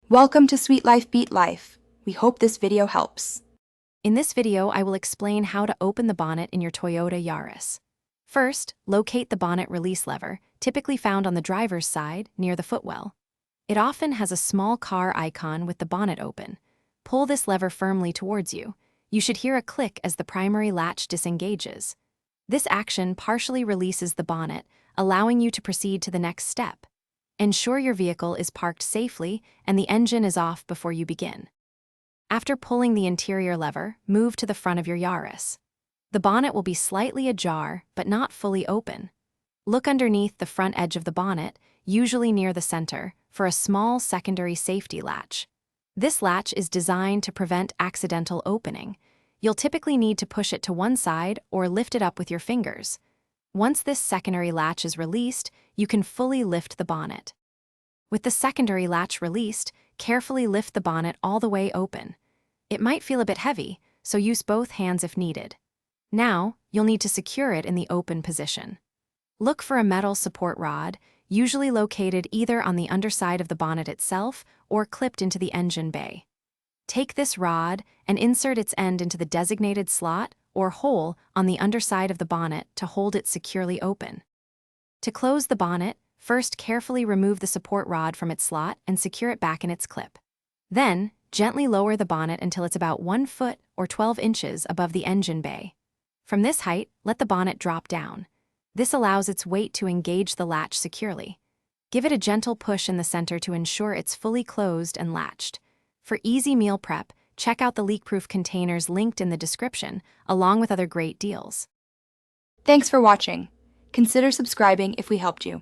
Welcome to Sweet Life Beat Life. We hope this video helps. In this video, I will explain how to open the bonnet in your Toyota Yaris. First, locate the bonnet release lever, typically found on the driver's side near the footwell. It often has a small car icon with the bonnet open. Pull this lever firmly towards you. You should hear a click as the primary latch disengages. This action partially releases the bonnet, allowing you to proceed to the next step. Ensure your vehicle is parked safely and the engine is off before you begin. After pulling the interior lever, move to the front of your Yaris. The bonnet will be slightly ajar, but not fully open. Look underneath the front edge of the bonnet, usually near the center, for a small secondary safety latch. This latch is designed to prevent accidental opening. You'll typically need to push it to one side or lift it up with your fingers. Once this secondary latch is released, you can fully lift the bonnet. With the secondary latch released, carefully lift the bonnet all the way open. It might feel a bit heavy, so use both hands if needed. Now, you'll need to secure it in the open position. Look for a metal support rod, usually located either on the underside of the bonnet itself or clipped into the engine bay. Take this rod and insert its end into the designated slot or hole on the underside of the bonnet to hold it securely open. To close the bonnet, first carefully remove the support rod from its slot and secure it back in its clip. Then, gently lower the bonnet until it's about 1 foot or 12 inches above the engine bay. From this height, let the bonnet drop down. This allows its weight to engage the latch securely. Give it a gentle push in the center to ensure it's fully closed and latched. For easy meal prep, check out the leak-proof containers linked in the description, along with other great deals. Thanks for watching. Consider subscribing if we helped you.